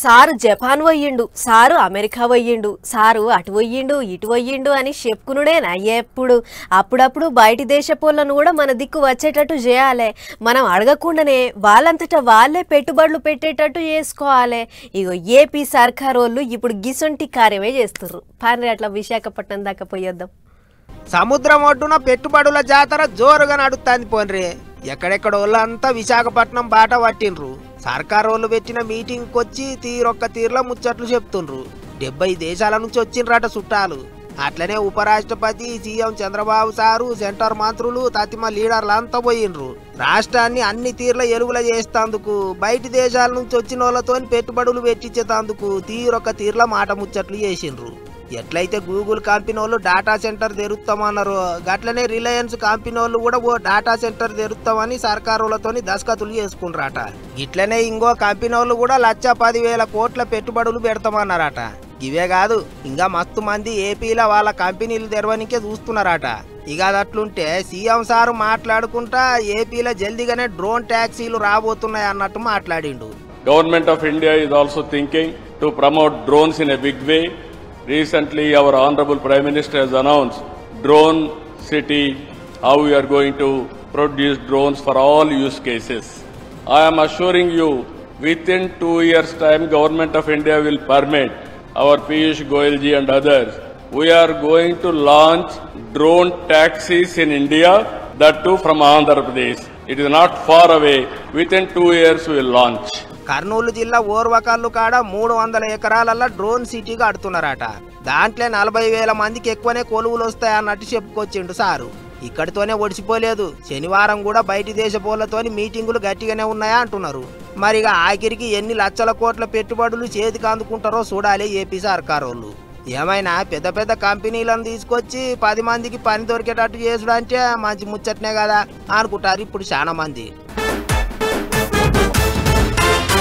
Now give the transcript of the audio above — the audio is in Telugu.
సారు జపాన్ పోయిండు, సారు అమెరికా పోయిండు, సారు అటు పోయిండు ఇటు పోయిండు అని చెప్పుకునుడేనా ఎప్పుడు? అప్పుడప్పుడు బయటి దేశపోళ్ళను కూడా మన దిక్కు వచ్చేటట్టు చేయాలి. మనం అడగకుండానే వాళ్ళంతటా వాళ్ళే పెట్టుబడులు పెట్టేటట్టు చేసుకోవాలి. ఇగో ఏపీ సర్కార్ వాళ్ళు ఇప్పుడు గిసొంటి కార్యమే చేస్తుర్రు. పారి అట్లా విశాఖపట్నం దాకా పోయొద్దాం. సముద్రం ఒడ్డున పెట్టుబడుల జాతర జోరుగా నడుస్తుంది పోన్రి. ఎక్కడెక్కడ వాళ్ళంతా విశాఖపట్నం బాట పట్టిండ్రు. సర్కార్ వాళ్ళు పెట్టిన మీటింగ్కి వచ్చి తీరొక్క తీరులో ముచ్చట్లు చెప్తుండ్రు. 70 దేశాల నుంచి వచ్చిండ్రట చుట్టాలు. అట్లనే ఉపరాష్ట్రపతి, సీఎం చంద్రబాబు సారు, సెంటర్ మంత్రులు, తతిమ లీడర్లంతా పోయిండ్రు. రాష్ట్రాన్ని అన్ని తీర్ల ఎలుగుల చేస్తేందుకు, బయటి దేశాల నుంచి వచ్చిన వాళ్ళతో పెట్టుబడులు పెట్టించేందుకు తీరొక్క తీర్ల మాట ముచ్చట్లు చేసిండ్రు. ఎట్లయితే గూగుల్ కంపెనీ వాళ్ళు డాటా సెంటర్ తెరుస్తామన్నారు, గట్లనే రిలయన్స్ కంపెనీ వాళ్ళు కూడా ఓ డాటా సెంటర్ తెరుస్తామని సర్కారులతో దస్కతులు చేసుకుంటారట. ఇట్లనే ఇంకో కంపెనీ వాళ్ళు కూడా 1,10,000 కోట్ల పెట్టుబడులు పెడతామన్నారట. ఇవే కాదు, ఇంకా మస్తు మంది ఏపీలో వాళ్ళ కంపెనీలు తెరవనికే చూస్తున్నారట. ఇక అట్లుంటే సీఎం సారు మాట్లాడుకుంటా ఏపీలో జల్దిగానే డ్రోన్ ట్యాక్సీలు రాబోతున్నాయి అన్నట్టు మాట్లాడిండు. Government of India is also thinking to promote drones in a big way. Recently, our Honorable Prime Minister has announced Drone City, how we are going to produce drones for all use cases. I am assuring you, within 2 years' time, Government of India will permit our Piyush Goyal ji and others. We are going to launch drone taxis in India, that too from Andhra Pradesh. It is not far away. Within 2 years, we will launch. Kurnool జిల్లా ఓర్వకల్లు కాడ 300 ఎకరాలలో డ్రోన్ సిటీ కడుతున్నారట. దాంట్లో 40,000 మందికి ఎక్కువనే కొలువులు వస్తాయన్నట్టు చెప్పుకొచ్చిండు సారు. ఇక్కడితోనే ఒడిసిపోలేదు, శనివారం కూడా బయటి దేశపోళ్లతోని మీటింగులు గట్టిగానే ఉన్నాయా అంటున్నారు. మరిగా ఆఖరికి ఎన్ని లక్షల కోట్ల పెట్టుబడులు చేతికి అందుకుంటారో చూడాలి ఏపీ సర్కార్ వాళ్ళు. ఏమైనా పెద్ద పెద్ద కంపెనీలను తీసుకొచ్చి 10 మందికి పని దొరికేటట్టు చేసుడంటే మంచి ముచ్చట్నే కదా అనుకుంటారు ఇప్పుడు చాలా మంది.